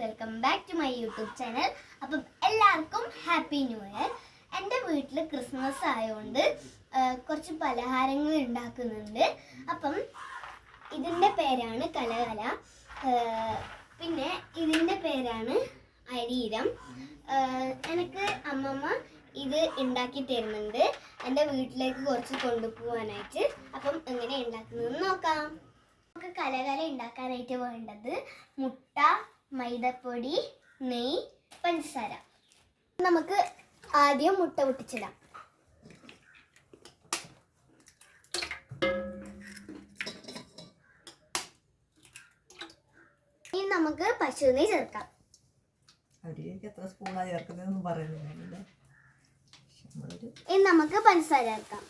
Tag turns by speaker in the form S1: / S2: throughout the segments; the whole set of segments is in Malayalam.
S1: Welcome back to my YouTube channel. അപ്പം എല്ലാവർക്കും ഹാപ്പി ന്യൂ ഇയർ. എൻ്റെ വീട്ടിൽ ക്രിസ്മസ് ആയതുകൊണ്ട് കുറച്ച് പലഹാരങ്ങൾ ഉണ്ടാക്കുന്നുണ്ട്. അപ്പം ഇതിൻ്റെ പേരാണ് കലകല, പിന്നെ ഇതിൻ്റെ പേരാണ് അരീരം. എനിക്ക് അമ്മമ്മ ഇത് ഉണ്ടാക്കി തരുന്നുണ്ട് എൻ്റെ വീട്ടിലേക്ക് കുറച്ച് കൊണ്ടുപോകാനായിട്ട്. അപ്പം എങ്ങനെ ഉണ്ടാക്കുന്നതെന്ന് നോക്കാം. നമുക്ക് കലകല ഉണ്ടാക്കാനായിട്ട് വേണ്ടത് മുട്ട, മൈദപ്പൊടി, നെയ്യ്, പഞ്ചസാര. നമുക്ക് ആദ്യം മുട്ട പൊട്ടിച്ചിടാം. ഇനി നമുക്ക് പശുനെയ്യ് ചേർക്കാം.
S2: എത്ര സ്പൂണാ ചേർക്കുന്നതെന്നും പറയുന്നില്ല.
S1: ഇനി നമുക്ക് പഞ്ചസാര ചേർക്കാം.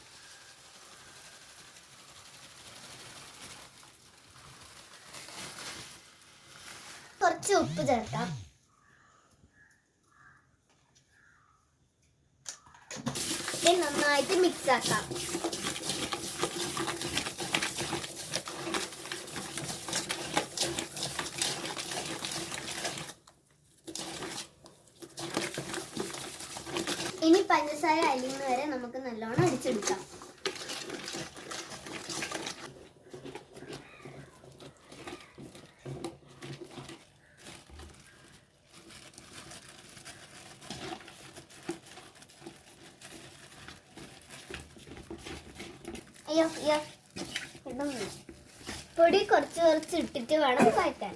S1: കുറച്ച് ഉപ്പ് ചേർക്കാം. ഇത് നന്നായിട്ട് മിക്സ് ആക്കാം. ഇനി പഞ്ചസാര അലിയുന്ന വരെ നമുക്ക് നല്ലോണം അടിച്ചെടുക്കാം. പൊടി കുറച്ച് ഇട്ടിട്ട് വേണം കുഴക്കാൻ.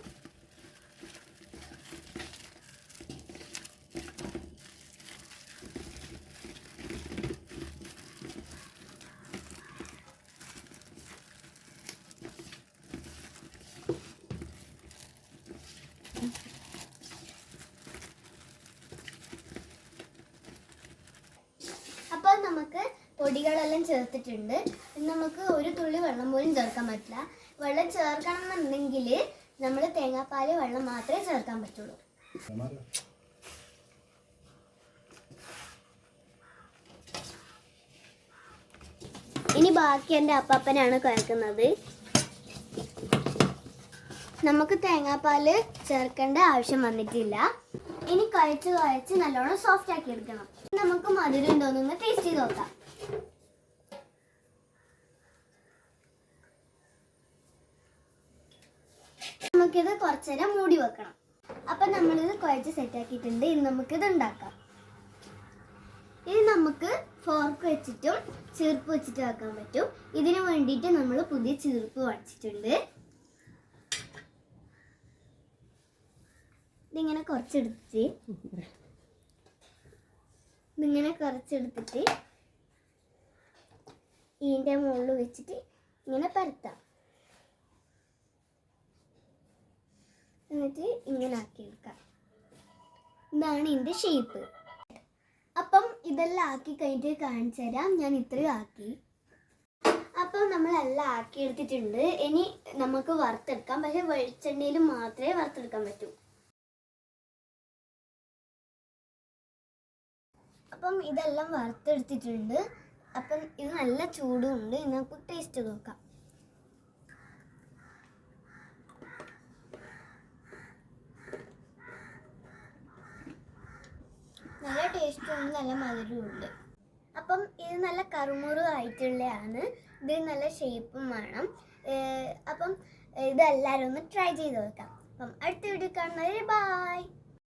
S1: അപ്പോൾ നമുക്ക് പൊടികളെല്ലാം ചേർത്തിട്ടുണ്ട്. നമുക്ക് ഒരു തുള്ളി വെള്ളം പോലും ചേർക്കാൻ പറ്റില്ല. വെള്ളം ചേർക്കണം എന്നുണ്ടെങ്കിൽ നമ്മൾ തേങ്ങാപ്പാൽ വെള്ളം മാത്രമേ ചേർക്കാൻ പറ്റുള്ളൂ. ഇനി ബാക്കി എൻ്റെ അപ്പാപ്പനാണ് കുഴക്കുന്നത്. നമുക്ക് തേങ്ങാപ്പാൽ ചേർക്കേണ്ട ആവശ്യം വന്നിട്ടില്ല. ഇനി കുഴച്ച് നല്ലോണം സോഫ്റ്റ് ആക്കി എടുക്കണം. നമുക്ക് മധുരം ഉണ്ടോന്നൊന്ന് ടേസ്റ്റ് ചെയ്ത് നോക്കാം. നമുക്കിത് കുറച്ചേരം മൂടി വെക്കണം. അപ്പം നമ്മളിത് കുഴച്ച് സെറ്റാക്കിയിട്ടുണ്ട്. ഇനി നമുക്കിത് ഉണ്ടാക്കാം. ഇത് നമുക്ക് ഫോർക്ക് വെച്ചിട്ടും ചീർപ്പ് വെച്ചിട്ടും ആക്കാൻ പറ്റും. ഇതിനു വേണ്ടിയിട്ട് നമ്മൾ പുതിയ ചീർപ്പ് വച്ചിട്ടുണ്ട്. ഇതിങ്ങനെ കുറച്ചെടുത്തിട്ട് ഇതിൻ്റെ മുകളിൽ വെച്ചിട്ട് ഇങ്ങനെ പരത്താം. എന്നിട്ട് ഇങ്ങനെ ആക്കിയെടുക്കാം. ഇതാണ് ഇതിൻ്റെ ഷേപ്പ്. അപ്പം ഇതെല്ലാം ആക്കി കഴിഞ്ഞിട്ട് കാണിച്ചു തരാം. ഞാൻ ഇത്രയും ആക്കി. അപ്പം നമ്മളെല്ലാം ആക്കി എടുത്തിട്ടുണ്ട്. ഇനി നമുക്ക് വറുത്തെടുക്കാം. പക്ഷെ വെളിച്ചെണ്ണയിൽ മാത്രമേ വറുത്തെടുക്കാൻ പറ്റൂ. അപ്പം ഇതെല്ലാം വറുത്തെടുത്തിട്ടുണ്ട്. അപ്പം ഇത് നല്ല ചൂടുണ്ട്. നമുക്ക് ടേസ്റ്റ് നോക്കാം. നല്ല ടേസ്റ്റുണ്ട്, നല്ല മധുരമുണ്ട്. അപ്പം ഇത് നല്ല കറുമുറു ആയിട്ടുള്ളതാണ്. ഇത് നല്ല ഷേപ്പും വേണം. അപ്പം ഇതെല്ലാവരും ഒന്ന് ട്രൈ ചെയ്ത് നോക്കാം. അപ്പം അടുത്ത വീഡിയോ കാണുന്നത് ബൈ.